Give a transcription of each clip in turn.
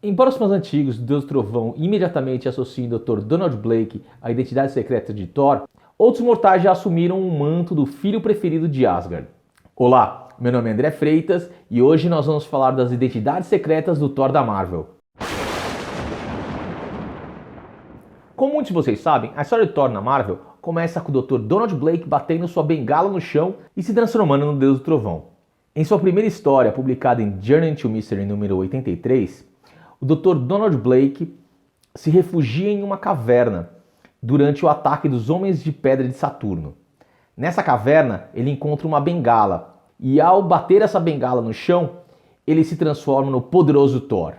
Embora os fãs antigos do Deus do Trovão imediatamente associem o Dr. Donald Blake à identidade secreta de Thor, outros mortais já assumiram o manto do filho preferido de Asgard. Olá, meu nome é André Freitas e hoje nós vamos falar das identidades secretas do Thor da Marvel. Como muitos de vocês sabem, a história de Thor na Marvel começa com o Dr. Donald Blake batendo sua bengala no chão e se transformando no Deus do Trovão. Em sua primeira história, publicada em Journey into Mystery número 83, o Dr. Donald Blake se refugia em uma caverna durante o ataque dos Homens de Pedra de Saturno. Nessa caverna, ele encontra uma bengala e ao bater essa bengala no chão, ele se transforma no poderoso Thor.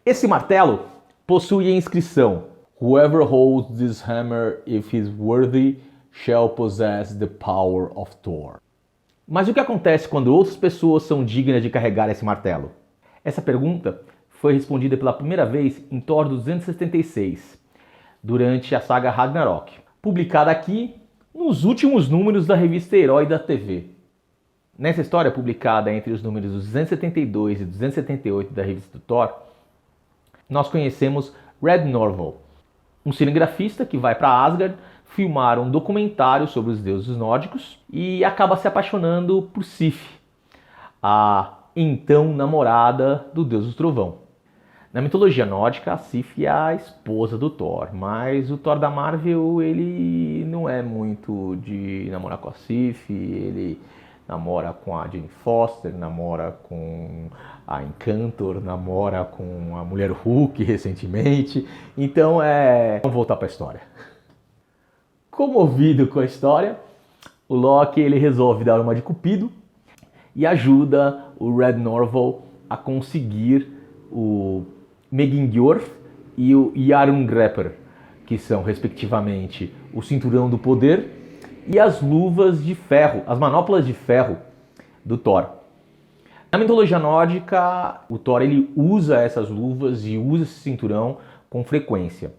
Esse martelo possui a inscrição: Whoever holds this hammer, if he's worthy, shall possess the power of Thor. Mas o que acontece quando outras pessoas são dignas de carregar esse martelo? Essa pergunta foi respondida pela primeira vez em Thor 276, durante a saga Ragnarok, publicada aqui nos últimos números da revista Herói da TV. Nessa história, publicada entre os números 272 e 278 da revista do Thor, nós conhecemos Red Norval, um cinegrafista que vai para Asgard filmar um documentário sobre os deuses nórdicos e acaba se apaixonando por Sif, a então namorada do deus do trovão. Na mitologia nórdica, a Sif é a esposa do Thor, mas o Thor da Marvel ele não é muito de namorar com a Sif, ele namora com a Jane Foster, namora com a Encantor, namora com a Mulher Hulk recentemente. Então vamos voltar para a história. Comovido com a história, o Loki ele resolve dar uma de Cupido e ajuda o Red Norval a conseguir o Megingjorth e o Jarngrepper, que são respectivamente o Cinturão do Poder e as luvas de ferro, as manoplas de ferro do Thor. Na mitologia nórdica, o Thor ele usa essas luvas e usa esse cinturão com frequência.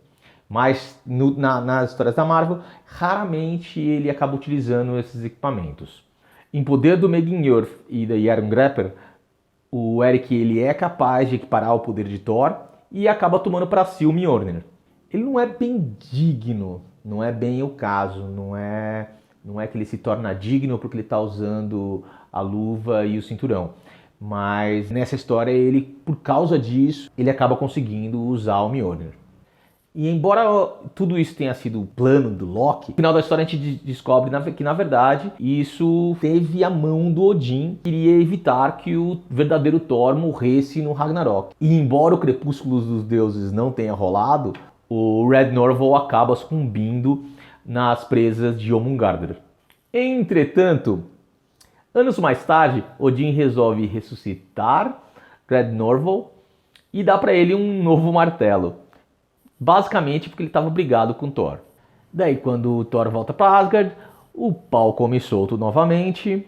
Mas nas histórias da Marvel, raramente ele acaba utilizando esses equipamentos. Em poder do Megingjorth e da Jarngrepper, o Eric ele é capaz de equiparar o poder de Thor e acaba tomando para si o Mjolnir. Ele não é bem digno, não é bem o caso, não é que ele se torna digno porque ele está usando a luva e o cinturão. Mas nessa história, ele, por causa disso, ele acaba conseguindo usar o Mjolnir. E embora tudo isso tenha sido o plano do Loki, no final da história a gente descobre que, na verdade, isso teve a mão do Odin, que queria evitar que o verdadeiro Thor morresse no Ragnarok. E embora o Crepúsculo dos Deuses não tenha rolado, o Red Norval acaba sucumbindo nas presas de Jormungandr. Entretanto, anos mais tarde, Odin resolve ressuscitar Red Norval e dá para ele um novo martelo. Basicamente porque ele estava brigado com Thor. Daí quando o Thor volta para Asgard, o pau come solto novamente.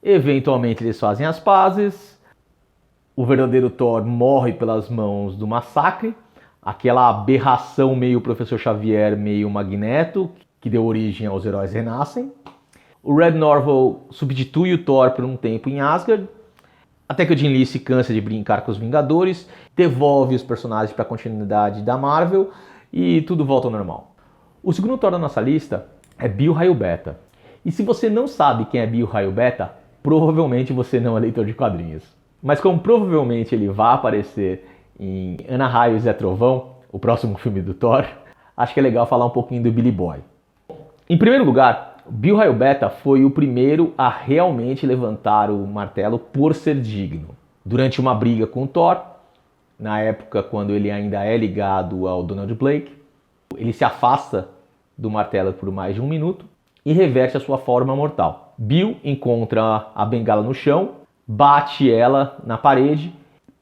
Eventualmente eles fazem as pazes. O verdadeiro Thor morre pelas mãos do Massacre, aquela aberração meio Professor Xavier, meio Magneto, que deu origem aos Heróis Renascem. O Red Norval substitui o Thor por um tempo em Asgard, até que o Jim Lee se cansa de brincar com os Vingadores, devolve os personagens para a continuidade da Marvel e tudo volta ao normal. O segundo Thor da nossa lista é Bill Raio Beta. E se você não sabe quem é Bill Raio Beta, provavelmente você não é leitor de quadrinhos. Mas como provavelmente ele vai aparecer em Ana Raio e Zé Trovão, o próximo filme do Thor, acho que é legal falar um pouquinho do Billy Boy. Em primeiro lugar, Bill Raio Beta foi o primeiro a realmente levantar o martelo por ser digno. Durante uma briga com o Thor, na época quando ele ainda é ligado ao Donald Blake, ele se afasta do martelo por mais de 1 minuto e reverte a sua forma mortal. Bill encontra a bengala no chão, bate ela na parede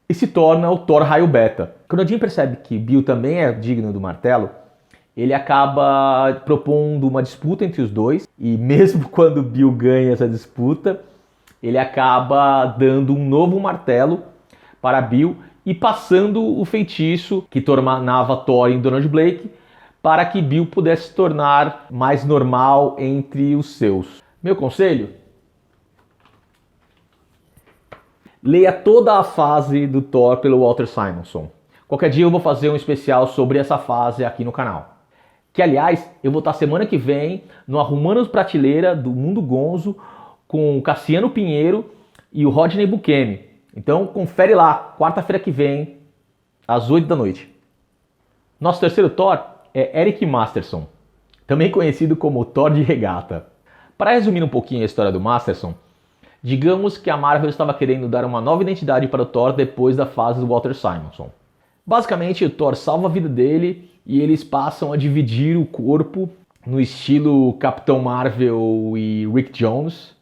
e se torna o Thor Raio Beta. Quando o Jim percebe que Bill também é digno do martelo, ele acaba propondo uma disputa entre os dois, e mesmo quando Bill ganha essa disputa, ele acaba dando um novo martelo para Bill e passando o feitiço que tornava Thor em Donald Blake para que Bill pudesse se tornar mais normal entre os seus. Meu conselho? leia toda a fase do Thor pelo Walter Simonson. Qualquer dia eu vou fazer um especial sobre essa fase aqui no canal. Que, aliás, eu vou estar semana que vem no Arrumando Prateleira do Mundo Gonzo com o Cassiano Pinheiro e o Rodney Bukemi. Então confere lá, quarta-feira que vem, às 8 da noite. Nosso terceiro Thor é Eric Masterson, também conhecido como Thor de Regata. Para resumir um pouquinho a história do Masterson, digamos que a Marvel estava querendo dar uma nova identidade para o Thor depois da fase do Walter Simonson. Basicamente, o Thor salva a vida dele e eles passam a dividir o corpo no estilo Capitão Marvel e Rick Jones.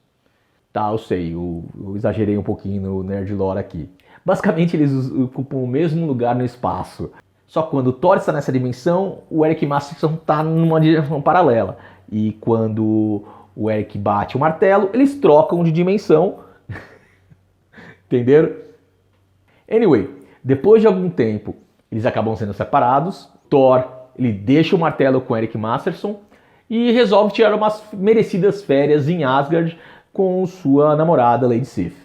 Tá, eu sei, eu exagerei um pouquinho no Nerd Lore aqui. Basicamente, eles ocupam o mesmo lugar no espaço. Só que quando o Thor está nessa dimensão, o Eric Masterson está numa direção paralela. E quando o Eric bate o martelo, eles trocam de dimensão. Entenderam? Anyway, depois de algum tempo, eles acabam sendo separados. Thor, ele deixa o martelo com o Eric Masterson e resolve tirar umas merecidas férias em Asgard com sua namorada Lady Sif.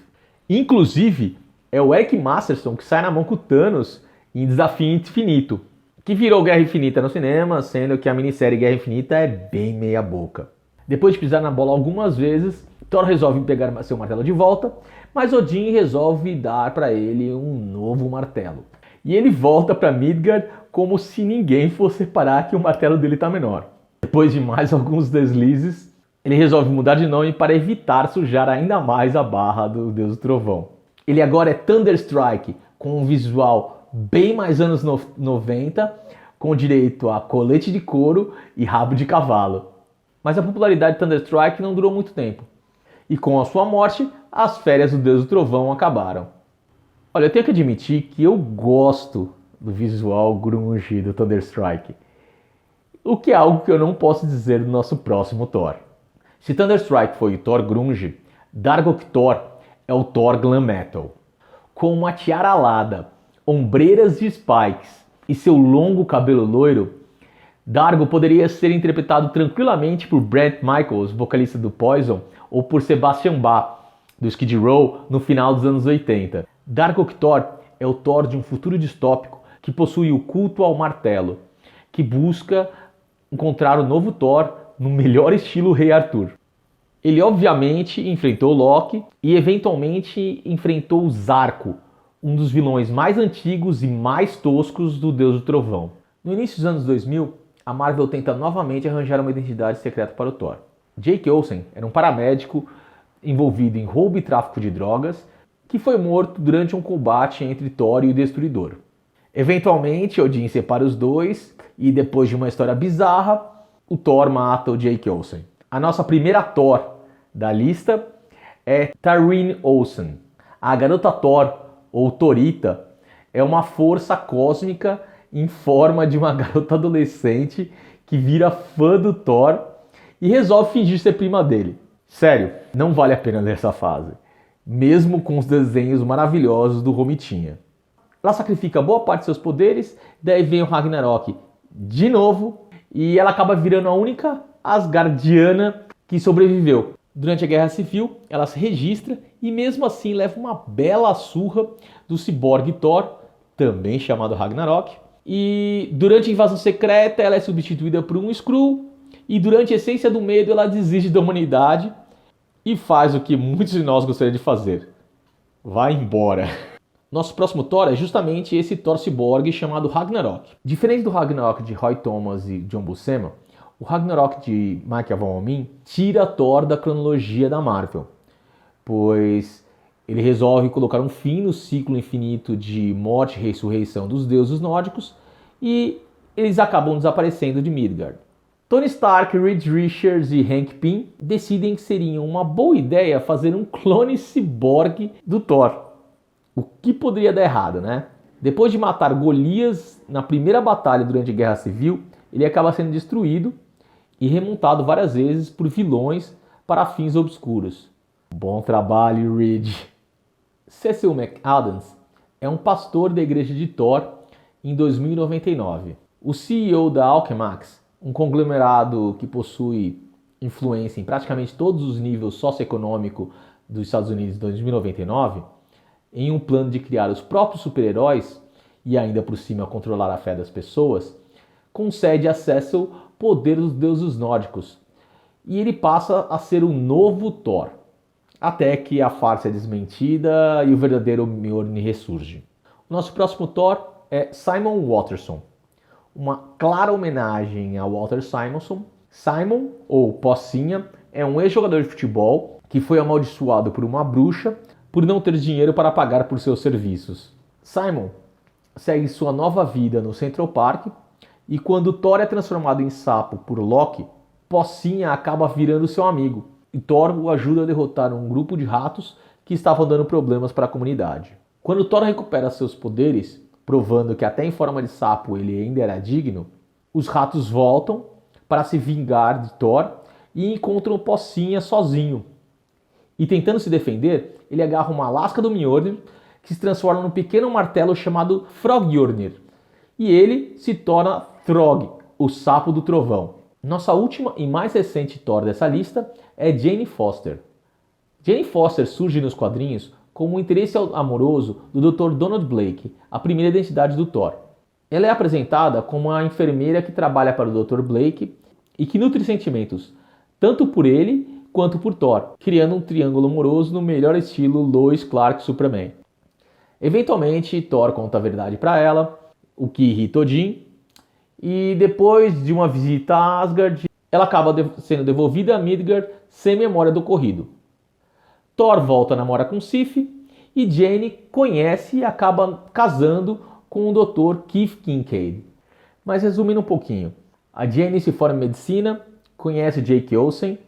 Inclusive, é o Eric Masterson que sai na mão com o Thanos em Desafio Infinito, que virou Guerra Infinita no cinema, sendo que a minissérie Guerra Infinita é bem meia boca. Depois de pisar na bola algumas vezes, Thor resolve pegar seu martelo de volta, mas Odin resolve dar para ele um novo martelo. E ele volta para Midgard como se ninguém fosse reparar que o martelo dele está menor. Depois de mais alguns deslizes, ele resolve mudar de nome para evitar sujar ainda mais a barra do Deus do Trovão. Ele agora é Thunderstrike, com um visual bem mais anos 90, com direito a colete de couro e rabo de cavalo. Mas a popularidade de Thunderstrike não durou muito tempo. E com a sua morte, as férias do Deus do Trovão acabaram. Olha, eu tenho que admitir que eu gosto do visual grunge do Thunderstrike. O que é algo que eu não posso dizer do nosso próximo Thor. Se Thunderstrike foi o Thor grunge, Dargok Thor é o Thor glam metal. Com uma tiara alada, ombreiras de spikes e seu longo cabelo loiro, Dargo poderia ser interpretado tranquilamente por Bret Michaels, vocalista do Poison, ou por Sebastian Bach, do Skid Row, no final dos anos 80. Dargok Thor é o Thor de um futuro distópico que possui o culto ao martelo, que busca encontrar o novo Thor no melhor estilo Rei Arthur. Ele obviamente enfrentou Loki e eventualmente enfrentou Zarko, um dos vilões mais antigos e mais toscos do Deus do Trovão. No início dos anos 2000, a Marvel tenta novamente arranjar uma identidade secreta para o Thor. Jake Olsen era um paramédico envolvido em roubo e tráfico de drogas que foi morto durante um combate entre Thor e o Destruidor. Eventualmente, Odin separa os dois e depois de uma história bizarra, o Thor mata o Jake Olsen. A nossa primeira Thor da lista é Taryn Olsen. A garota Thor, ou Torita, é uma força cósmica em forma de uma garota adolescente que vira fã do Thor e resolve fingir ser prima dele. Sério, não vale a pena ler essa fase, mesmo com os desenhos maravilhosos do Romitinha. Ela sacrifica boa parte de seus poderes, daí vem o Ragnarok de novo, e ela acaba virando a única Asgardiana que sobreviveu. Durante a Guerra Civil, ela se registra e mesmo assim leva uma bela surra do ciborgue Thor, também chamado Ragnarok. E durante a invasão secreta, ela é substituída por um Skrull. E durante a Essência do Medo, ela desiste da humanidade e faz o que muitos de nós gostariam de fazer. Vai embora. Nosso próximo Thor é justamente esse Thor ciborgue chamado Ragnarok. Diferente do Ragnarok de Roy Thomas e John Buscema, o Ragnarok de Michael Van Omin tira Thor da cronologia da Marvel, pois ele resolve colocar um fim no ciclo infinito de morte e ressurreição dos deuses nórdicos e eles acabam desaparecendo de Midgard. Tony Stark, Reed Richards e Hank Pym decidem que seria uma boa ideia fazer um clone ciborgue do Thor. O que poderia dar errado, né? Depois de matar Golias na primeira batalha durante a Guerra Civil, ele acaba sendo destruído e remontado várias vezes por vilões para fins obscuros. Bom trabalho, Reed! Cecil McAdams é um pastor da igreja de Thor em 2099. O CEO da Alchemax, um conglomerado que possui influência em praticamente todos os níveis socioeconômicos dos Estados Unidos em 2099, em um plano de criar os próprios super-heróis e ainda por cima controlar a fé das pessoas, concede acesso ao poder dos deuses nórdicos e ele passa a ser o novo Thor, até que a farsa é desmentida e o verdadeiro Mjolnir ressurge. O nosso próximo Thor é Simon Watterson, uma clara homenagem a Walter Simonson. Simon, ou Pocinha, é um ex-jogador de futebol que foi amaldiçoado por uma bruxa por não ter dinheiro para pagar por seus serviços. Simon segue sua nova vida no Central Park e quando Thor é transformado em sapo por Loki, Pocinha acaba virando seu amigo e Thor o ajuda a derrotar um grupo de ratos que estavam dando problemas para a comunidade. Quando Thor recupera seus poderes, provando que até em forma de sapo ele ainda era digno, os ratos voltam para se vingar de Thor e encontram Pocinha sozinho. E tentando se defender, ele agarra uma lasca do Mjolnir que se transforma num pequeno martelo chamado Frogjornir. E ele se torna Throg, o sapo do trovão. Nossa última e mais recente Thor dessa lista é Jane Foster. Jane Foster surge nos quadrinhos como um interesse amoroso do Dr. Donald Blake, a primeira identidade do Thor. Ela é apresentada como a enfermeira que trabalha para o Dr. Blake e que nutre sentimentos, tanto por ele quanto por Thor, criando um triângulo amoroso no melhor estilo Lois, Clark, Superman. Eventualmente, Thor conta a verdade para ela, o que irrita Odin, e depois de uma visita a Asgard, ela acaba sendo devolvida a Midgard sem memória do ocorrido. Thor volta a namorar com Sif e Jane conhece e acaba casando com o Dr. Keith Kincaid. Mas resumindo um pouquinho, a Jane se forma em medicina, conhece Jake Olsen,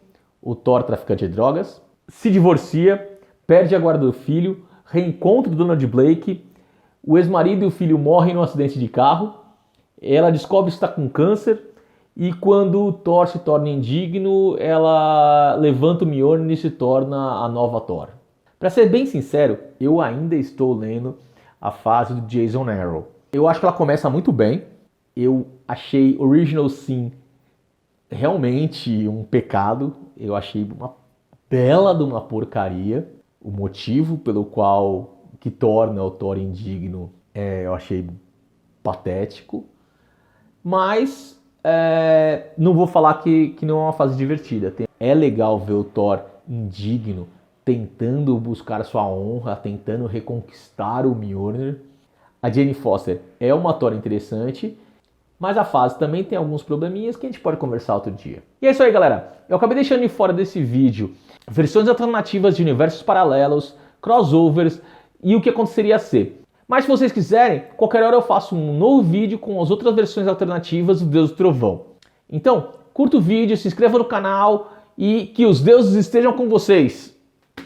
o Thor traficante de drogas, se divorcia, perde a guarda do filho, reencontra o Donald Blake, o ex-marido e o filho morrem num acidente de carro, ela descobre que está com câncer e quando o Thor se torna indigno, ela levanta o Mjolnir e se torna a nova Thor. Para ser bem sincero, eu ainda estou lendo a fase do Jason Aaron. Eu acho que ela começa muito bem, eu achei Original Sin realmente um pecado, eu achei uma bela de uma porcaria. O motivo pelo qual que torna o Thor indigno eu achei patético, mas não vou falar que não é uma fase divertida. É legal ver o Thor indigno tentando buscar sua honra, tentando reconquistar o Mjolnir. A Jane Foster é uma Thor interessante, mas a fase também tem alguns probleminhas que a gente pode conversar outro dia. E é isso aí, galera. Eu acabei deixando de fora desse vídeo versões alternativas de universos paralelos, crossovers e o que aconteceria a ser. Mas se vocês quiserem, qualquer hora eu faço um novo vídeo com as outras versões alternativas do Deus do Trovão. Então, curta o vídeo, se inscreva no canal e que os deuses estejam com vocês.